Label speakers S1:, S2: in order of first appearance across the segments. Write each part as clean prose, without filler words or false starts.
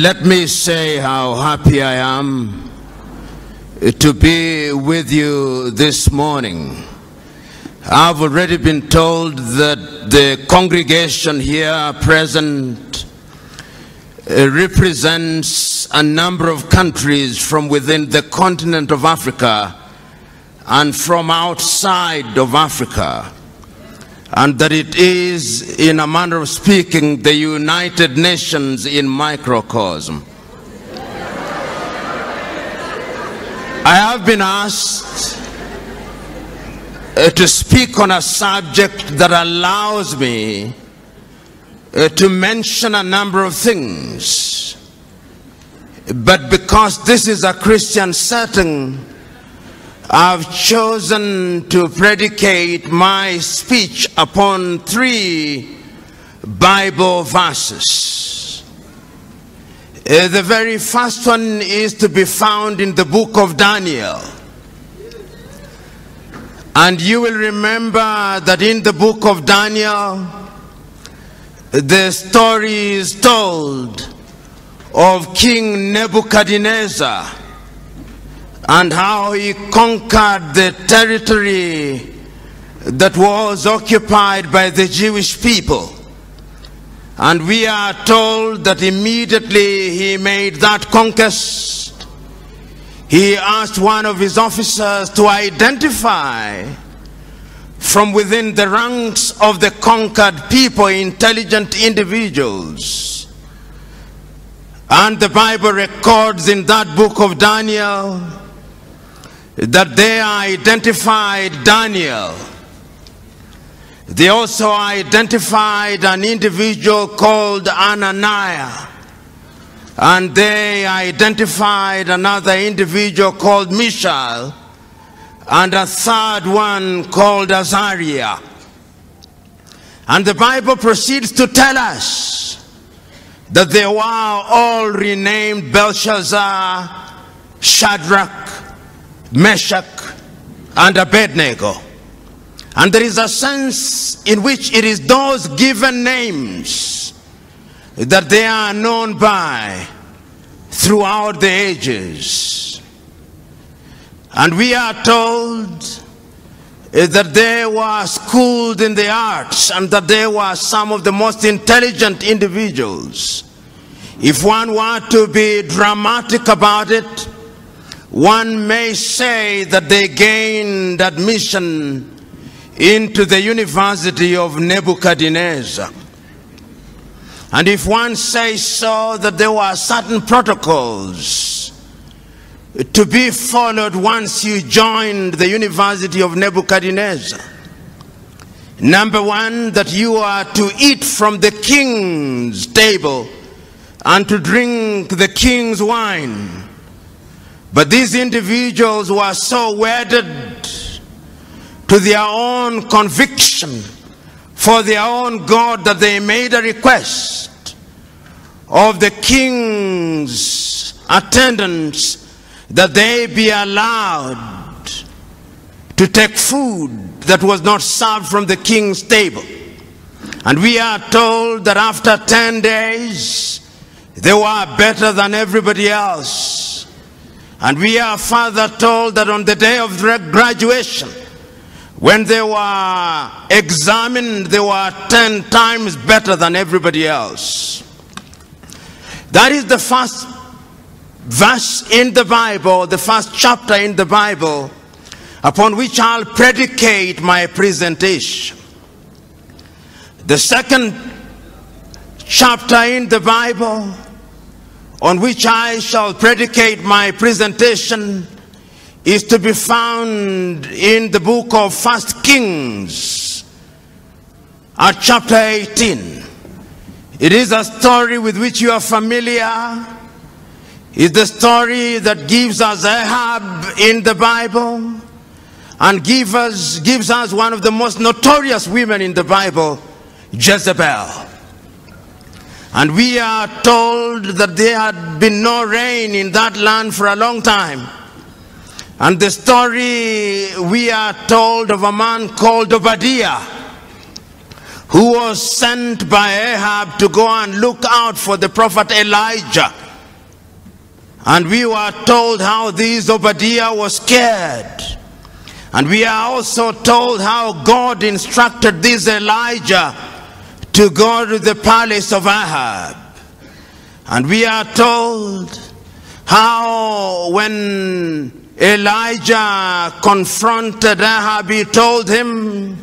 S1: Let me say how happy I am to be with you this morning. I've already been told that the congregation here present represents a number of countries from within the continent of Africa and from outside of Africa, and that it is, in a manner of speaking, the United Nations in microcosm. I have been asked to speak on a subject that allows me to mention a number of things, but because this is a Christian setting, I've chosen to predicate my speech upon 3 Bible verses. The very first one is to be found in the book of Daniel. And you will remember that in the book of Daniel, the story is told of King Nebuchadnezzar and how he conquered the territory that was occupied by the Jewish people. And we are told that immediately he made that conquest, he asked one of his officers to identify from within the ranks of the conquered people intelligent individuals. And the Bible records in that book of Daniel that they identified Daniel. They also identified an individual called Ananias, and they identified another individual called Mishael, and a third one called Azariah. And the Bible proceeds to tell us that they were all renamed Belshazzar, Shadrach, Meshach, and Abednego. And there is a sense in which it is those given names that they are known by throughout the ages. And we are told that they were schooled in the arts and that they were some of the most intelligent individuals. If one were to be dramatic about it, one may say that they gained admission into the University of Nebuchadnezzar. And if one says so, that there were certain protocols to be followed once you joined the University of Nebuchadnezzar. Number one, that you are to eat from the king's table and to drink the king's wine. But these individuals were so wedded to their own conviction for their own God that they made a request of the king's attendants that they be allowed to take food that was not served from the king's table. And we are told that after 10 days they were better than everybody else. And we are further told that on the day of graduation, when they were examined, they were 10 times better than everybody else. That is the first verse in the Bible, the first chapter in the Bible, upon which I'll predicate my presentation. The second chapter in the Bible on which I shall predicate my presentation is to be found in the book of 1 Kings at chapter 18. It is a story with which you are familiar. It's the story that gives us Ahab in the Bible and gives us one of the most notorious women in the Bible, Jezebel. And we are told that there had been no rain in that land for a long time. And the story, we are told of a man called Obadiah, who was sent by Ahab to go and look out for the prophet Elijah And we were told how this Obadiah was scared. And we are also told how God instructed this Elijah to go to the palace of Ahab. And we are told how when Elijah confronted Ahab, he told him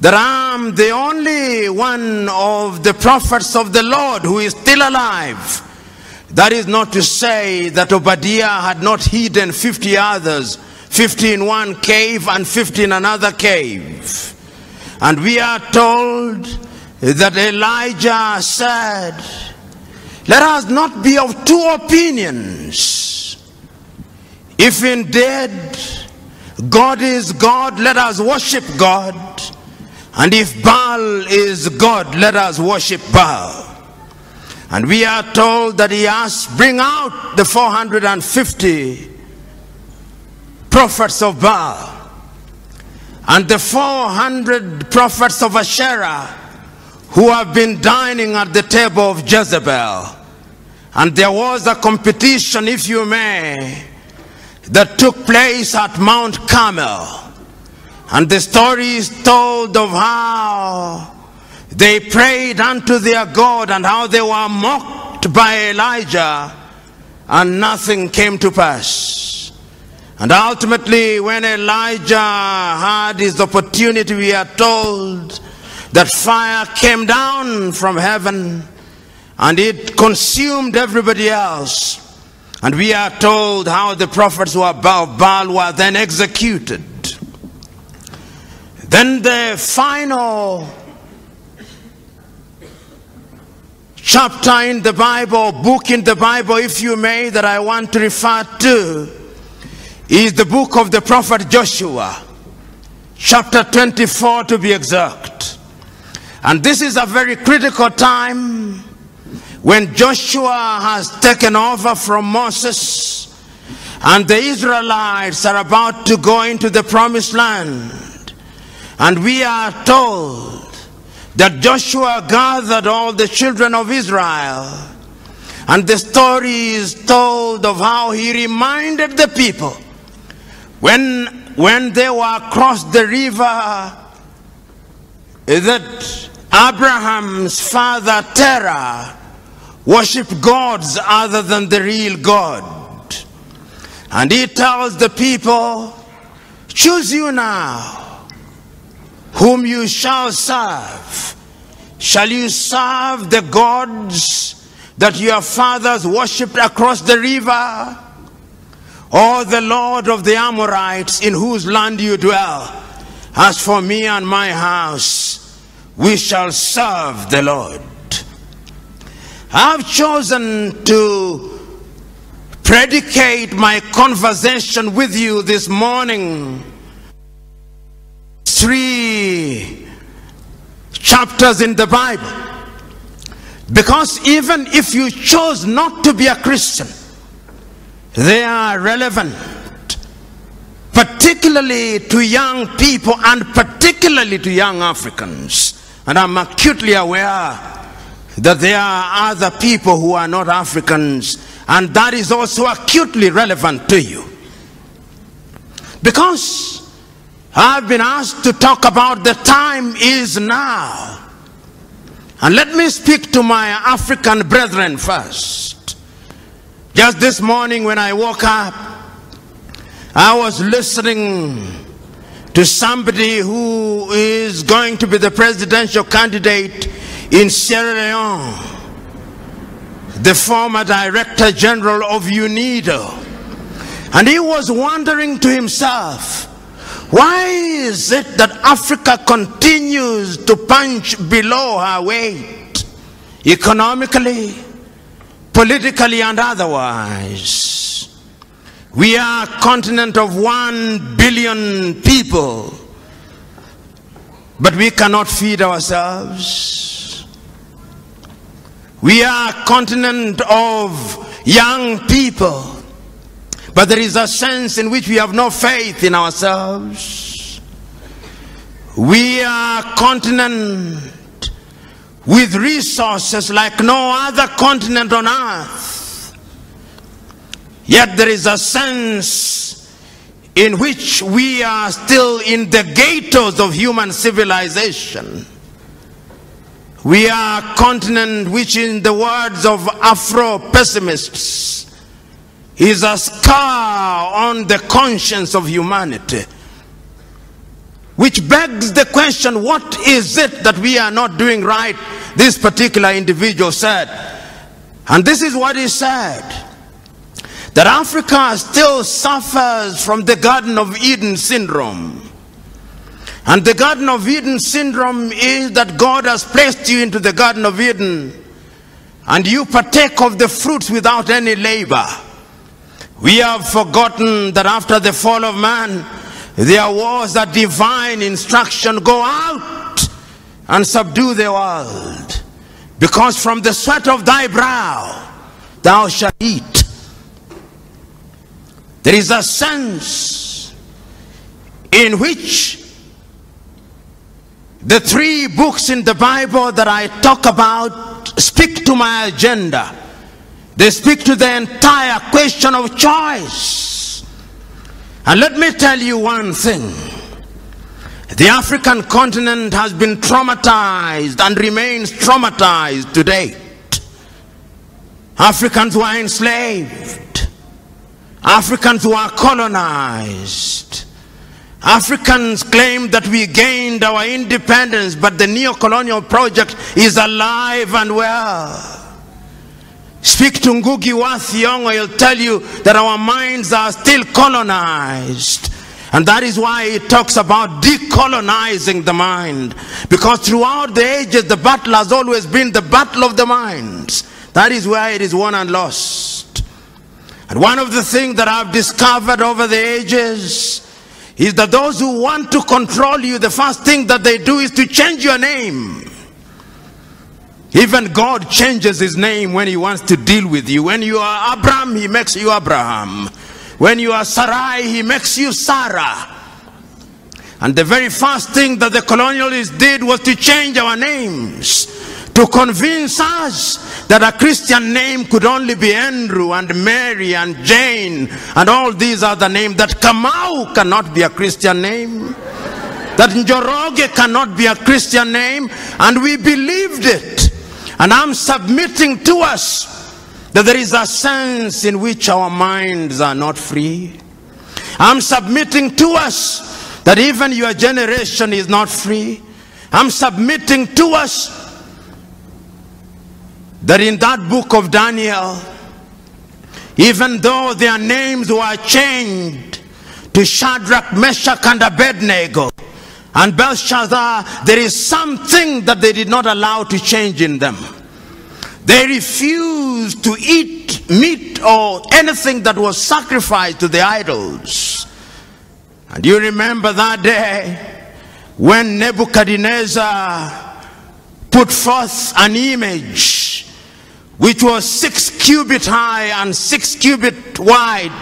S1: that I'm the only one of the prophets of the Lord who is still alive. That is not to say that Obadiah had not hidden 50 others, 50 in one cave and 50 in another cave. And we are told that Elijah said, let us not be of two opinions. If indeed God is God, let us worship God. And if Baal is God, let us worship Baal. And we are told that he asked, bring out the 450 prophets of Baal and the 400 prophets of Asherah who have been dining at the table of Jezebel. And there was a competition, if you may, that took place at Mount Carmel. And the story is told of how they prayed unto their God and how they were mocked by Elijah and nothing came to pass. And ultimately, when Elijah had his opportunity, we are told that fire came down from heaven and it consumed everybody else. And we are told how the prophets of Baal were then executed. Then the final chapter in the Bible, book in the Bible, if you may, that I want to refer to is the book of the prophet Joshua, chapter 24 to be exact. And this is a very critical time when Joshua has taken over from Moses and the Israelites are about to go into the promised land. And we are told that Joshua gathered all the children of Israel, and the story is told of how he reminded the people when they were across the river that Abraham's father Terah worshipped gods other than the real God. And he tells the people, choose you now whom you shall serve. Shall you serve the gods that your fathers worshipped across the river, or the Lord of the Amorites in whose land you dwell? As for me and my house, we shall serve the Lord. I've chosen to predicate my conversation with you this morning 3 chapters in the Bible, because even if you chose not to be a Christian, they are relevant, particularly to young people and particularly to young Africans. And I'm acutely aware that there are other people who are not Africans, and that is also acutely relevant to you, because I've been asked to talk about the time is now. And let me speak to my African brethren first. Just this morning when I woke up, I was listening to somebody who is going to be the presidential candidate in Sierra Leone, the former Director General of UNIDO. And he was wondering to himself, why is it that Africa continues to punch below her weight, economically, politically, and otherwise? We are a continent of 1 billion people, but we cannot feed ourselves. We are a continent of young people, but there is a sense in which we have no faith in ourselves. We are a continent with resources like no other continent on earth, Yet there is a sense in which we are still in the ghettos of human civilization. We are a continent which, in the words of Afro-pessimists, is a scar on the conscience of humanity. Which begs the question, what is it that we are not doing right? This particular individual said, and this is what he said, that Africa still suffers from the Garden of Eden syndrome. And the Garden of Eden syndrome is that God has placed you into the Garden of Eden and you partake of the fruits without any labor. We have forgotten that after the fall of man, there was a divine instruction: go out and subdue the world, because from the sweat of thy brow thou shalt eat. There is a sense in which the 3 books in the Bible that I talk about speak to my agenda. They speak to the entire question of choice. And let me tell you one thing. The African continent has been traumatized and remains traumatized to date. Africans were enslaved. Africans were colonized. Africans claim that we gained our independence, but the neo-colonial project is alive and well. Speak to Ngugi wa Thiong'o, he'll tell you that our minds are still colonized. And that is why he talks about decolonizing the mind. Because throughout the ages, the battle has always been the battle of the minds. That is where it is won and lost. And one of the things that I've discovered over the ages is that those who want to control you, the first thing that they do is to change your name. Even God changes his name when he wants to deal with you. When you are Abraham, he makes you Abraham. When you are Sarai, he makes you Sarah. And the very first thing that the colonialists did was to change our names, to convince us that a Christian name could only be Andrew and Mary and Jane and all these other names, that Kamau cannot be a Christian name, that Njoroge cannot be a Christian name, and we believed it. And I'm submitting to us that there is a sense in which our minds are not free. I'm submitting to us that even your generation is not free. I'm submitting to us that in that book of Daniel, even though their names were changed to Shadrach, Meshach, and Abednego, and Belshazzar, there is something that they did not allow to change in them. They refused to eat meat or anything that was sacrificed to the idols. And you remember that day when Nebuchadnezzar put forth an image which was 6 cubits high and 6 cubits wide.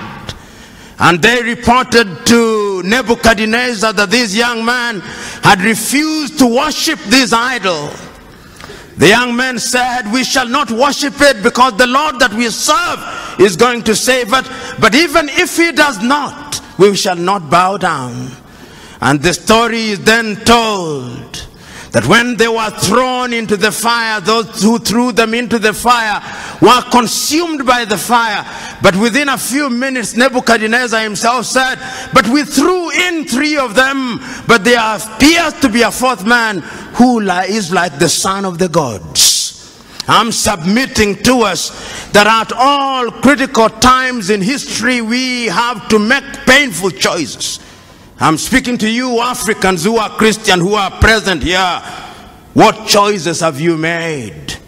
S1: And they reported to Nebuchadnezzar that this young man had refused to worship this idol. The young man said, we shall not worship it because the Lord that we serve is going to save it. But even if he does not, we shall not bow down. And the story is then told that when they were thrown into the fire, those who threw them into the fire were consumed by the fire. But within a few minutes, Nebuchadnezzar himself said, but we threw in 3 of them, but there appears to be a 4th man who is like the son of the gods. I'm submitting to us that at all critical times in history, we have to make painful choices. I'm speaking to you Africans who are Christian, who are present here. What choices have you made?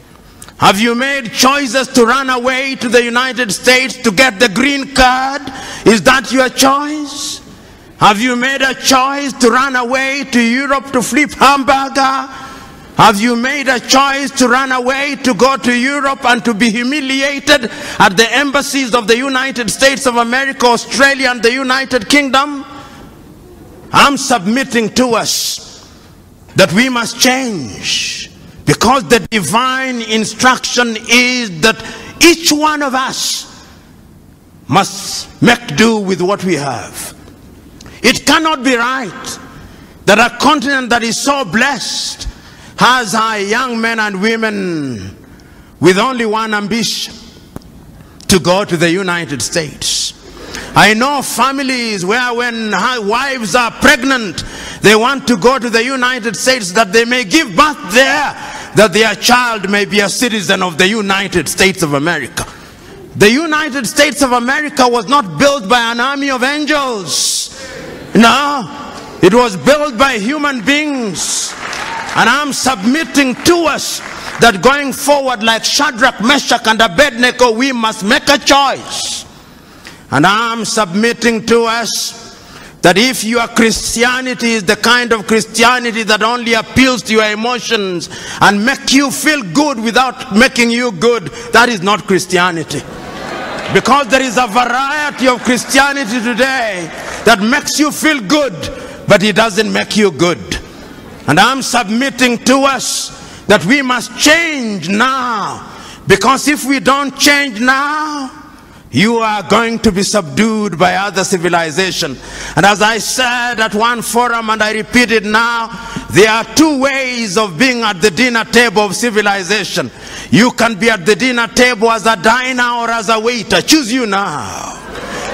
S1: Have you made choices to run away to the United States to get the green card? Is that your choice? Have you made a choice to run away to Europe to flip hamburger? Have you made a choice to run away to go to Europe and to be humiliated at the embassies of the United States of America, Australia, and the United Kingdom? I'm submitting to us that we must change, because the divine instruction is that each one of us must make do with what we have. It cannot be right that a continent that is so blessed has our young men and women with only one ambition: to go to the United States. I know families where when wives are pregnant, they want to go to the United States that they may give birth there, that their child may be a citizen of the United States of America. The United States of America was not built by an army of angels. No, it was built by human beings. And I'm submitting to us that going forward, like Shadrach, Meshach, and Abednego, we must make a choice. And I'm submitting to us that if your Christianity is the kind of Christianity that only appeals to your emotions and make you feel good without making you good, that is not Christianity. Because there is a variety of Christianity today that makes you feel good, but it doesn't make you good. And I'm submitting to us that we must change now. Because if we don't change now, you are going to be subdued by other civilization. And as I said at one forum, and I repeat it now, there are two ways of being at the dinner table of civilization. You can be at the dinner table as a diner or as a waiter. Choose you now.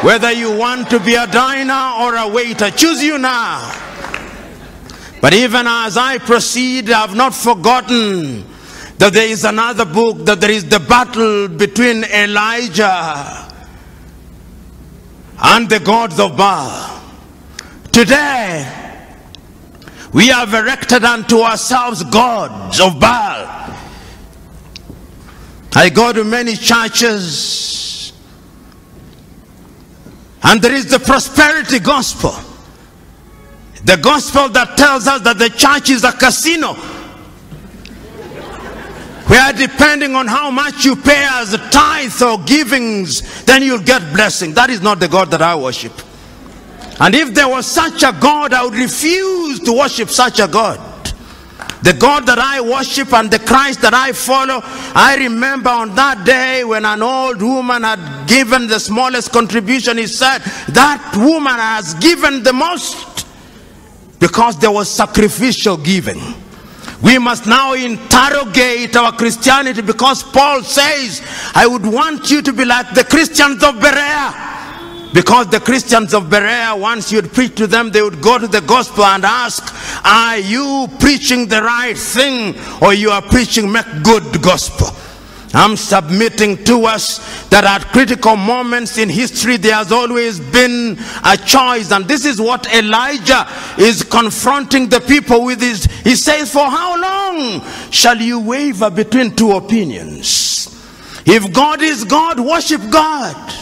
S1: Whether you want to be a diner or a waiter, choose you now. But even as I proceed, I have not forgotten that there is another book, that there is the battle between Elijah and the gods of Baal. Today, we have erected unto ourselves gods of Baal. I go to many churches, and there is the prosperity gospel. The gospel that tells us that the church is a casino, where depending on how much you pay as a tithe or givings, then you'll get blessing. That is not the God that I worship. And if there was such a God, I would refuse to worship such a God. The God that I worship and the Christ that I follow, I remember on that day when an old woman had given the smallest contribution, he said, that woman has given the most, because there was sacrificial giving. We must now interrogate our Christianity, because Paul says, I would want you to be like the Christians of Berea. Because the Christians of Berea, once you'd preach to them, they would go to the gospel and ask, are you preaching the right thing, or you are preaching make good gospel? I'm submitting to us that at critical moments in history there has always been a choice, and this is what Elijah is confronting the people with. He says, for how long shall you waver between two opinions? If God is God, worship God,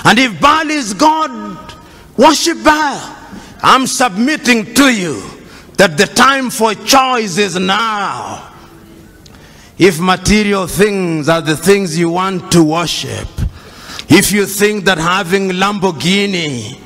S1: and if Baal is God, worship Baal. I'm submitting to you that the time for choice is now. If material things are the things you want to worship, if you think that having Lamborghini,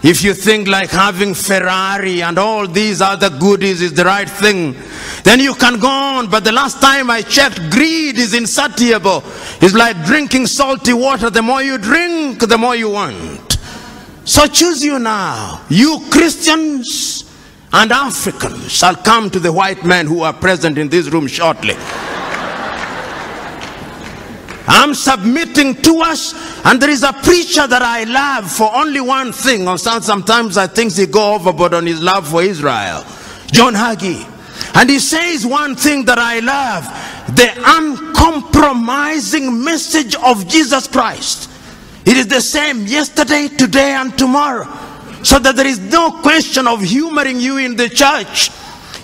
S1: if you think like having Ferrari and all these other goodies is the right thing, then you can go on. But the last time I checked, greed is insatiable. It's like drinking salty water. The more you drink, the more you want. So choose you now. You Christians and Africans shall come to the white men who are present in this room shortly. I'm submitting to us, and there is a preacher that I love for only one thing. Sometimes I think he go overboard on his love for Israel, John Hagee. And he says one thing that I love: the uncompromising message of Jesus Christ. It is the same yesterday, today, and tomorrow. So that there is no question of humoring you in the church.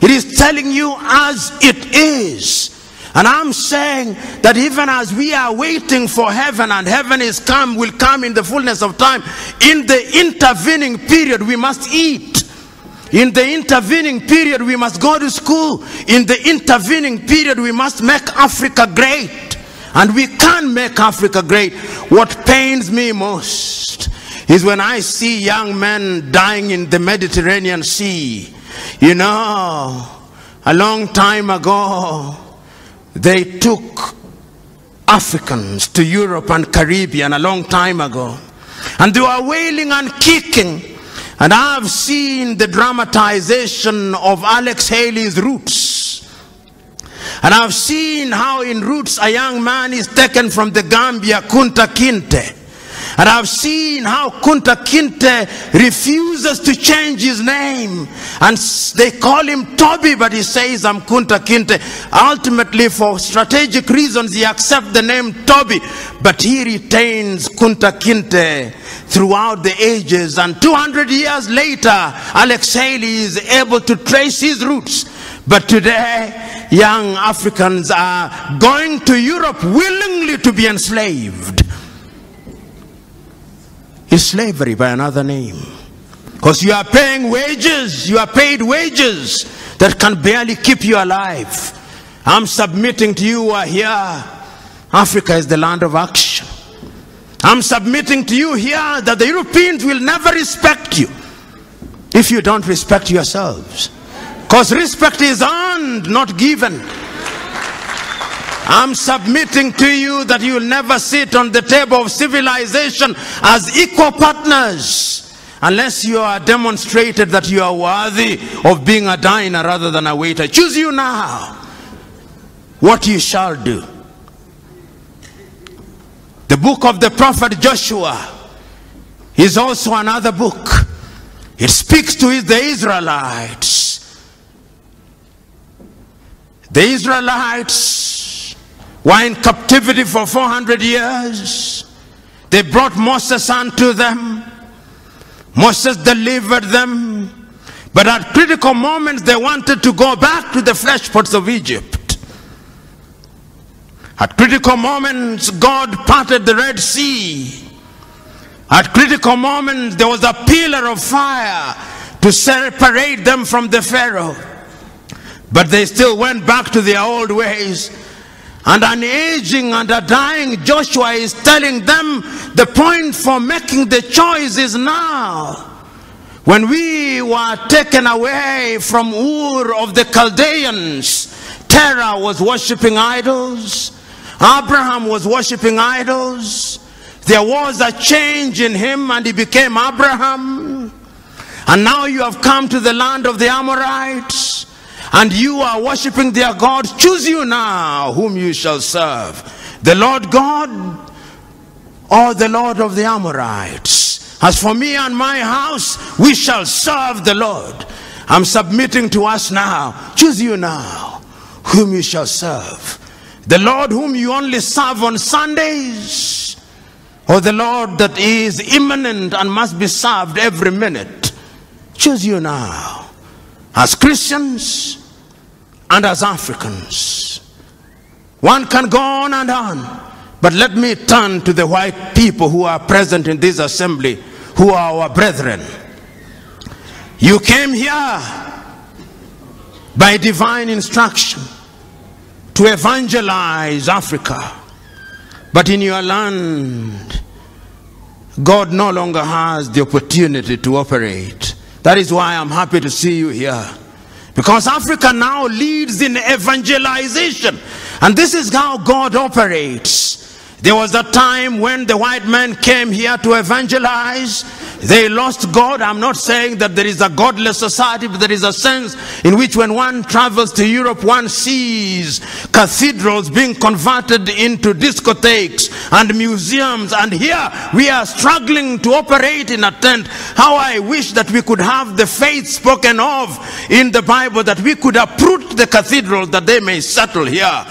S1: It is telling you as it is. And I'm saying that even as we are waiting for heaven, and heaven is come, will come in the fullness of time, in the intervening period we must eat. In the intervening period we must go to school. In the intervening period we must make Africa great. And we can make Africa great. What pains me most is when I see young men dying in the Mediterranean Sea. You know, a long time ago, they took Africans to Europe and Caribbean a long time ago. And they were wailing and kicking. And I've seen the dramatization of Alex Haley's Roots. And I've seen how in Roots a young man is taken from the Gambia, Kunta Kinte. And I've seen how Kunta Kinte refuses to change his name. And they call him Toby, but he says, I'm Kunta Kinte. Ultimately, for strategic reasons, he accepts the name Toby. But he retains Kunta Kinte throughout the ages. And 200 years later, Alex Haley is able to trace his roots. But today, young Africans are going to Europe willingly to be enslaved. It's slavery by another name. Because you are paying wages, you are paid wages that can barely keep you alive. I'm submitting to you who are here. Africa is the land of action. I'm submitting to you here that the Europeans will never respect you if you don't respect yourselves. Because respect is earned, not given. I'm submitting to you that you will never sit on the table of civilization as equal partners unless you are demonstrated that you are worthy of being a diner rather than a waiter. Choose you now what you shall do. The book of the prophet Joshua is also another book. It speaks to the Israelites. The Israelites were in captivity for 400 years. They brought Moses unto them. Moses delivered them. But at critical moments, they wanted to go back to the flesh pots of Egypt. At critical moments, God parted the Red Sea. At critical moments, there was a pillar of fire to separate them from the Pharaoh. But they still went back to their old ways. And an aging and a dying Joshua is telling them the point for making the choice is now. When we were taken away from Ur of the Chaldeans, Terah was worshipping idols. Abraham was worshipping idols. There was a change in him and he became Abraham. And now you have come to the land of the Amorites. And you are worshipping their gods. Choose you now whom you shall serve, the Lord God or the Lord of the Amorites. As for me and my house, we shall serve the Lord. I'm submitting to us now. Choose you now whom you shall serve, the Lord whom you only serve on Sundays, or the Lord that is imminent and must be served every minute. Choose you now, as Christians and as Africans. One can go on and on, but let me turn to the white people who are present in this assembly, who are our brethren. You came here by divine instruction to evangelize Africa, but in your land, God no longer has the opportunity to operate. That is why I'm happy to see you here. Because Africa now leads in evangelization. And this is how God operates. There was a time when the white men came here to evangelize. They lost God. I'm not saying that there is a godless society, but there is a sense in which when one travels to Europe, one sees cathedrals being converted into discotheques and museums. And here we are struggling to operate in a tent. How I wish that we could have the faith spoken of in the Bible, that we could uproot the cathedrals that they may settle here.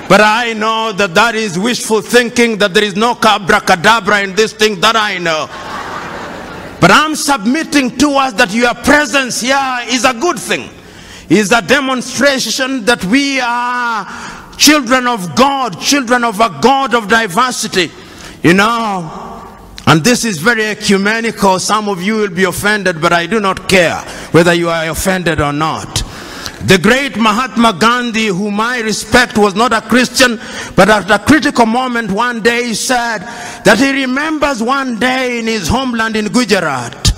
S1: But I know that that is wishful thinking, that there is no abracadabra in this thing, that I know. But I'm submitting to us that your presence here is a good thing. Is a demonstration that we are children of God, children of a God of diversity. You know, and this is very ecumenical. Some of you will be offended, but I do not care whether you are offended or not. The great Mahatma Gandhi, whom I respect, was not a Christian, but at a critical moment one day he said that he remembers one day in his homeland in Gujarat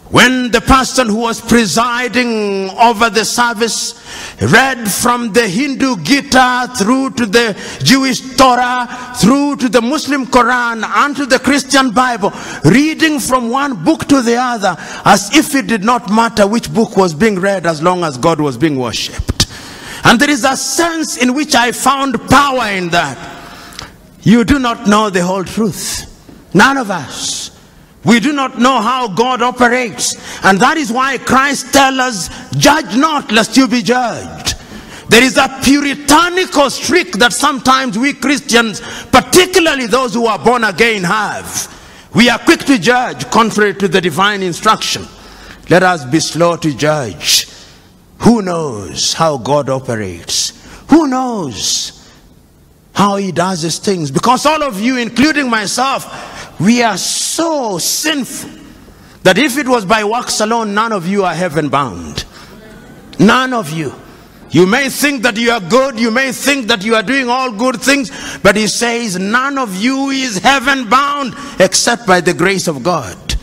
S1: when the person who was presiding over the service read from the Hindu Gita through to the Jewish Torah, through to the Muslim Quran and to the Christian Bible, reading from one book to the other as if it did not matter which book was being read as long as God was being worshipped. And there is a sense in which I found power in that. You do not know the whole truth. None of us. We do not know how God operates. And that is why Christ tells us, judge not lest you be judged. There is a puritanical streak that sometimes we Christians, particularly those who are born again, have. We are quick to judge contrary to the divine instruction. Let us be slow to judge. Who knows how God operates? Who knows how he does his things? Because all of you, including myself, we are so sinful that if it was by works alone, none of you are heaven bound. None of you. You may think that you are good, you may think that you are doing all good things, but he says none of you is heaven bound except by the grace of God.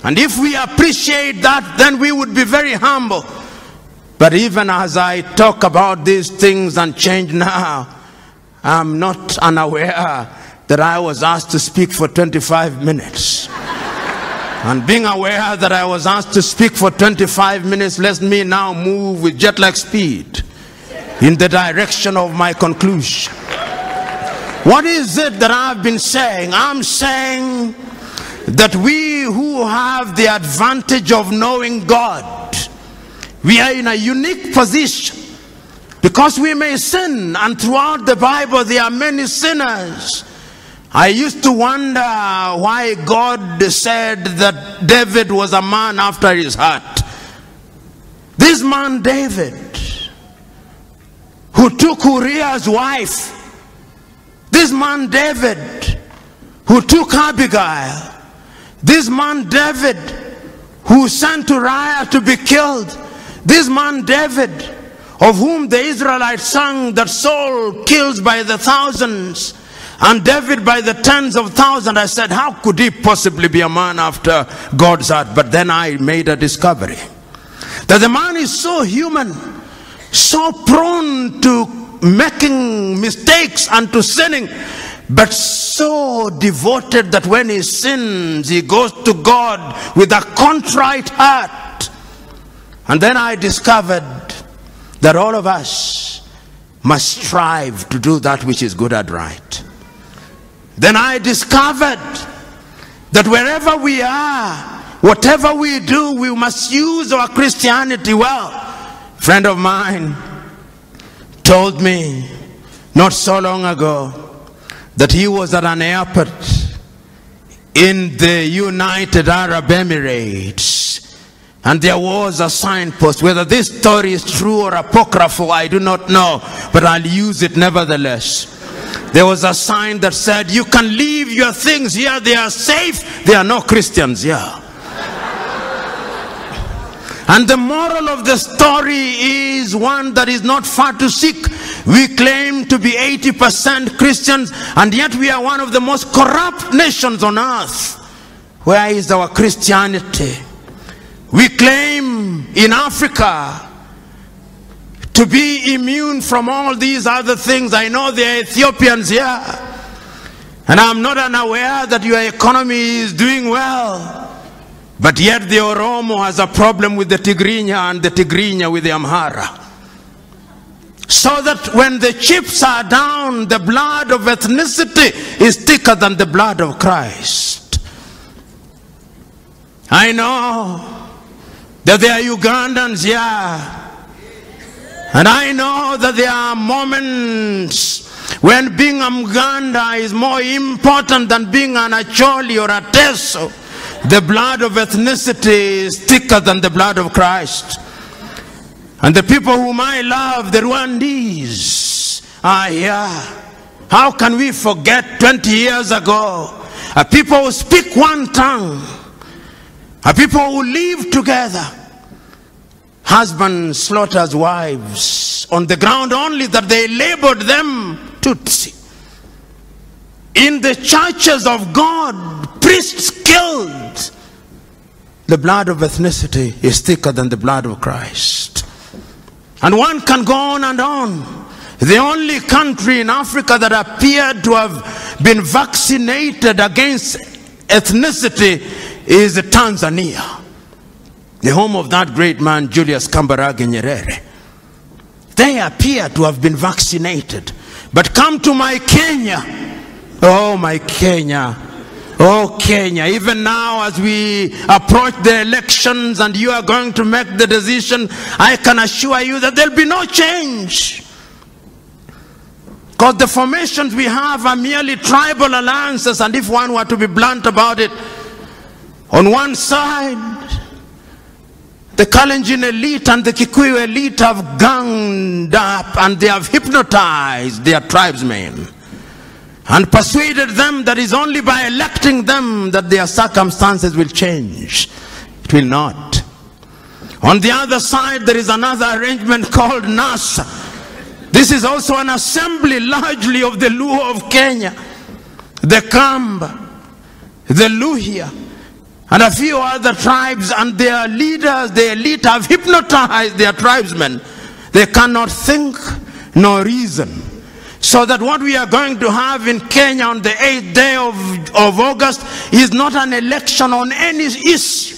S1: And if we appreciate that, then we would be very humble. But even as I talk about these things and change now, I'm not unaware that I was asked to speak for 25 minutes. And being aware that I was asked to speak for 25 minutes lets me now move with jet-lag speed in the direction of my conclusion. What is it that I've been saying? I'm saying that we who have the advantage of knowing God, we are in a unique position because we may sin, and throughout the Bible there are many sinners. I used to wonder why God said that David was a man after his heart. This man David, who took Uriah's wife, this man David, who took Abigail, this man David, who sent Uriah to be killed, this man David, of whom the Israelites sang that Saul kills by the thousands, and David by the tens of thousands. I said, how could he possibly be a man after God's heart? But then I made a discovery that the man is so human, so prone to making mistakes and to sinning, but so devoted that when he sins, he goes to God with a contrite heart. And then I discovered that all of us must strive to do that which is good and right. Then I discovered that wherever we are, whatever we do, we must use our Christianity well. A friend of mine told me not so long ago that he was at an airport in the United Arab Emirates, and there was a signpost. Whether this story is true or apocryphal, I do not know, but I'll use it nevertheless. There was a sign that said, you can leave your things here, they are safe, there are no Christians here. And the moral of the story is one that is not far to seek. We claim to be 80% Christians, and yet we are one of the most corrupt nations on earth. Where is our Christianity? We claim in Africa to be immune from all these other things. I know there are Ethiopians here, and I'm not unaware that your economy is doing well, but yet the Oromo has a problem with the Tigrinya, and the Tigrinya with the Amhara. So that when the chips are down, the blood of ethnicity is thicker than the blood of Christ. I know that there are Ugandans here, and I know that there are moments when being a Muganda is more important than being an Acholi or a Teso. The blood of ethnicity is thicker than the blood of Christ. And the people whom I love, the Rwandese, are here. How can we forget 20 years ago? A people who speak one tongue. A people who live together. Husbands slaughters wives on the ground only that they labored them Tutsi. In the churches of God, priests killed. the blood of ethnicity is thicker than the blood of Christ. And one can go on and on. The only country in Africa that appeared to have been vaccinated against ethnicity is Tanzania, the home of that great man Julius Kambarage Nyerere. They appear to have been vaccinated. But come to my Kenya. Oh, my Kenya. Oh, Kenya. Even now as we approach the elections and you are going to make the decision, I can assure you that there will be no change. Because the formations we have are merely tribal alliances, and if one were to be blunt about it, on one side, the Kalenjin elite and the Kikuyu elite have ganged up and they have hypnotized their tribesmen and persuaded them that it's only by electing them that their circumstances will change. It will not. On the other side, there is another arrangement called NASA. This is also an assembly largely of the Luo of Kenya, the Kamba, the Luhya, and a few other tribes, and their leaders, the elite, have hypnotized their tribesmen. They cannot think nor reason. So that what we are going to have in Kenya on the 8th day of August is not an election on any issue.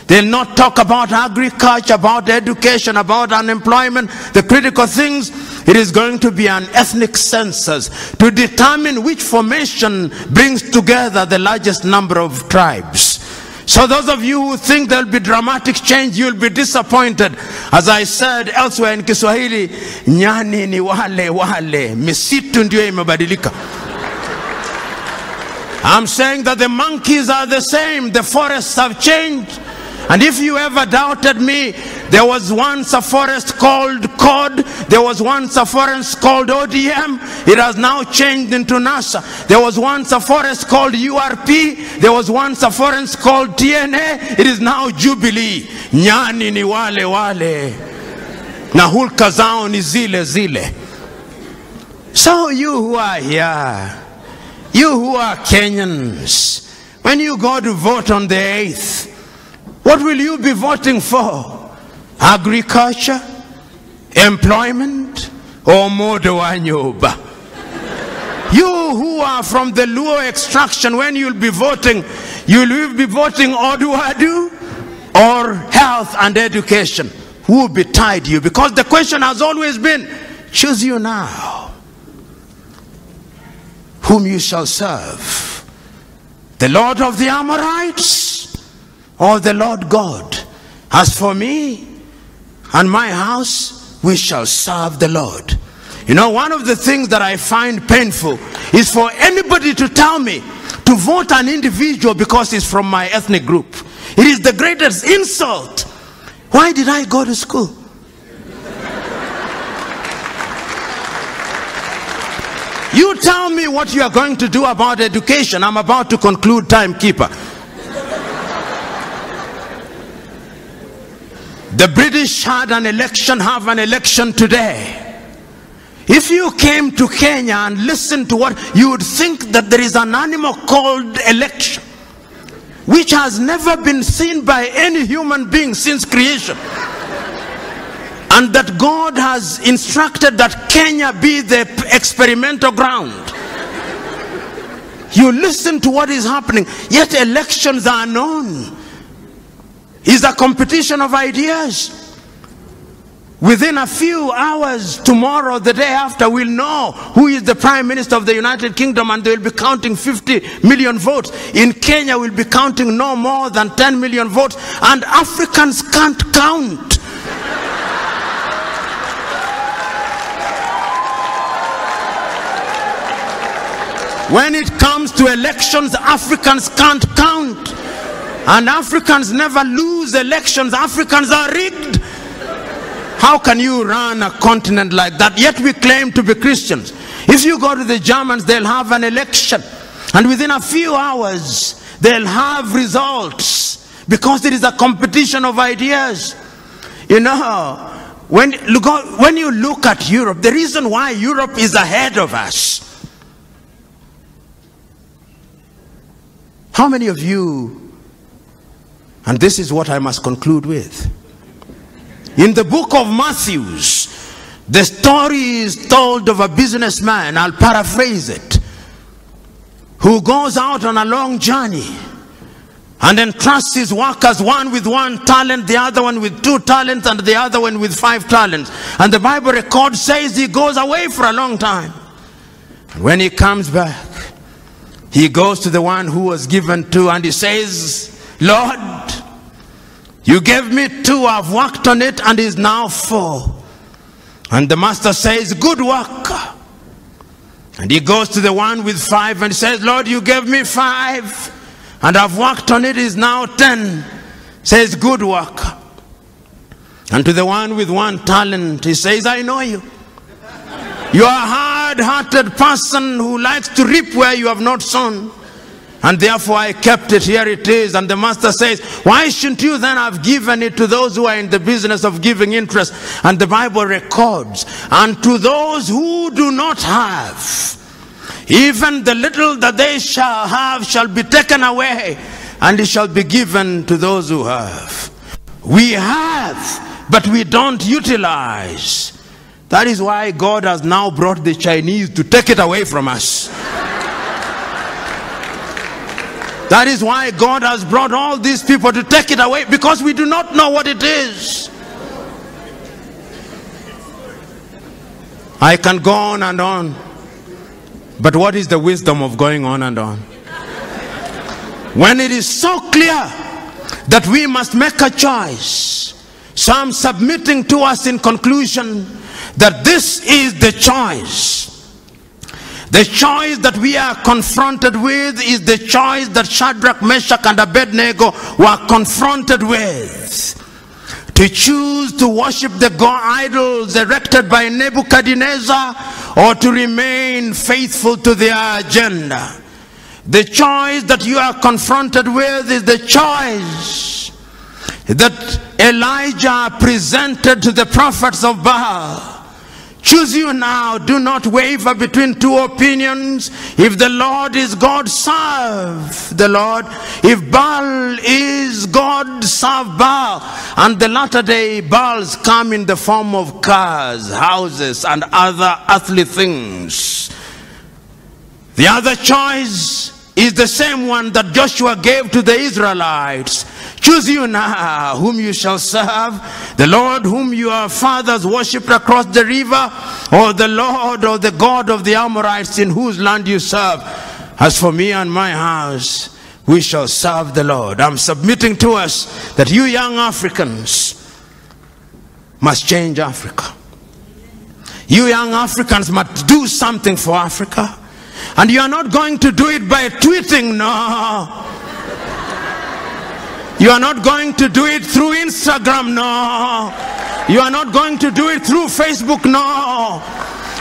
S1: They'll not talk about agriculture, about education, about unemployment, the critical things. It is going to be an ethnic census to determine which formation brings together the largest number of tribes. So those of you who think there will be dramatic change, you will be disappointed. As I said elsewhere in Kiswahili, nyani ni wale wale, misitu ndio imebadilika. I'm saying that the monkeys are the same, the forests have changed. And if you ever doubted me, there was once a forest called COD, there was once a forest called ODM, it has now changed into NASA. There was once a forest called URP, there was once a forest called TNA, it is now Jubilee. Nyani ni wale wale, na hulka zao ni zile zile. So you who are here, you who are Kenyans, when you go to vote on the 8th, what will you be voting for? Agriculture, employment, or modo wa nyoba? You who are from the Luo extraction, when you'll be voting Oduadu or health and education. Who will betide you? Because the question has always been, choose you now whom you shall serve, the Lord of the Amorites or the Lord God. As for me and my house, we shall serve the Lord. You know, one of the things that I find painful is for anybody to tell me to vote an individual because he's from my ethnic group. It is the greatest insult. Why did I go to school? You tell me what you are going to do about education. I'm about to conclude, timekeeper. The British had an election, have an election today. If you came to Kenya and listened to what, you would think that there is an animal called election, which has never been seen by any human being since creation. And that God has instructed that Kenya be the experimental ground. You listen to what is happening, yet elections are known. It's a competition of ideas. Within a few hours, tomorrow, the day after, we'll know who is the Prime Minister of the United Kingdom, and they'll be counting 50 million votes. In Kenya, we'll be counting no more than 10 million votes, and Africans can't count. When it comes to elections, Africans can't count. And Africans never lose elections. Africans are rigged. How can you run a continent like that? Yet we claim to be Christians. If you go to the Germans, they'll have an election, and within a few hours they'll have results, because it is a competition of ideas. You know, when you look at Europe, the reason why Europe is ahead of us, how many of you And this is what I must conclude with. In the book of Matthew, the story is told of a businessman, I'll paraphrase it, who goes out on a long journey and entrusts his workers, one with 1 talent, the other one with 2 talents, and the other one with 5 talents. And the Bible record says he goes away for a long time. When he comes back, he goes to the one who was given 2 and he says, Lord, you gave me 2, I've worked on it and is now 4. And the master says, good work. And he goes to the one with 5 and says, Lord, you gave me 5 and I've worked on it, is now 10. Says, good work. And to the one with 1 talent, he says, I know you. You are a hard-hearted person who likes to reap where you have not sown. And therefore I kept it, here it is. And the master says, why shouldn't you then have given it to those who are in the business of giving interest? And the Bible records, and to those who do not have, even the little that they shall have shall be taken away, and it shall be given to those who have. We have, but we don't utilize. That is why God has now brought the Chinese to take it away from us. That is why God has brought all these people to take it away, because we do not know what it is. I can go on and on, but what is the wisdom of going on and on? When it is so clear that we must make a choice. So I'm submitting to us in conclusion that this is the choice. The choice that we are confronted with is the choice that Shadrach, Meshach, and Abednego were confronted with. To choose to worship the god idols erected by Nebuchadnezzar, or to remain faithful to their agenda. The choice that you are confronted with is the choice that Elijah presented to the prophets of Baal. Choose you now. Do not waver between 2 opinions. If the Lord is God, serve the Lord. If Baal is God, serve Baal. And the latter day Baals come in the form of cars, houses, and other earthly things. The other choice is the same one that Joshua gave to the Israelites. Choose you now whom you shall serve, the Lord whom your fathers worshipped across the river, or the Lord or the God of the Amorites in whose land you serve. As for me and my house, we shall serve the Lord. I'm submitting to us that you young Africans must change Africa. You young Africans must do something for Africa. And you are not going to do it by tweeting, no. You are not going to do it through Instagram, no. You are not going to do it through Facebook, no.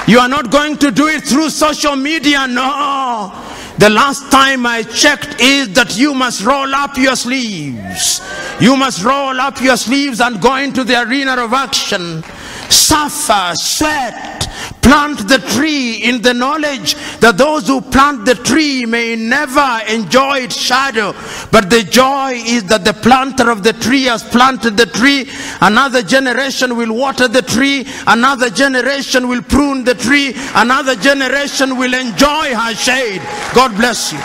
S1: You are not going to do it through social media, no. The last time I checked is that you must roll up your sleeves. You must roll up your sleeves and go into the arena of action. Suffer, sweat, plant the tree in the knowledge that those who plant the tree may never enjoy its shadow, but the joy is that the planter of the tree has planted the tree. Another generation will water the tree, another generation will prune the tree, another generation will enjoy her shade. God bless you.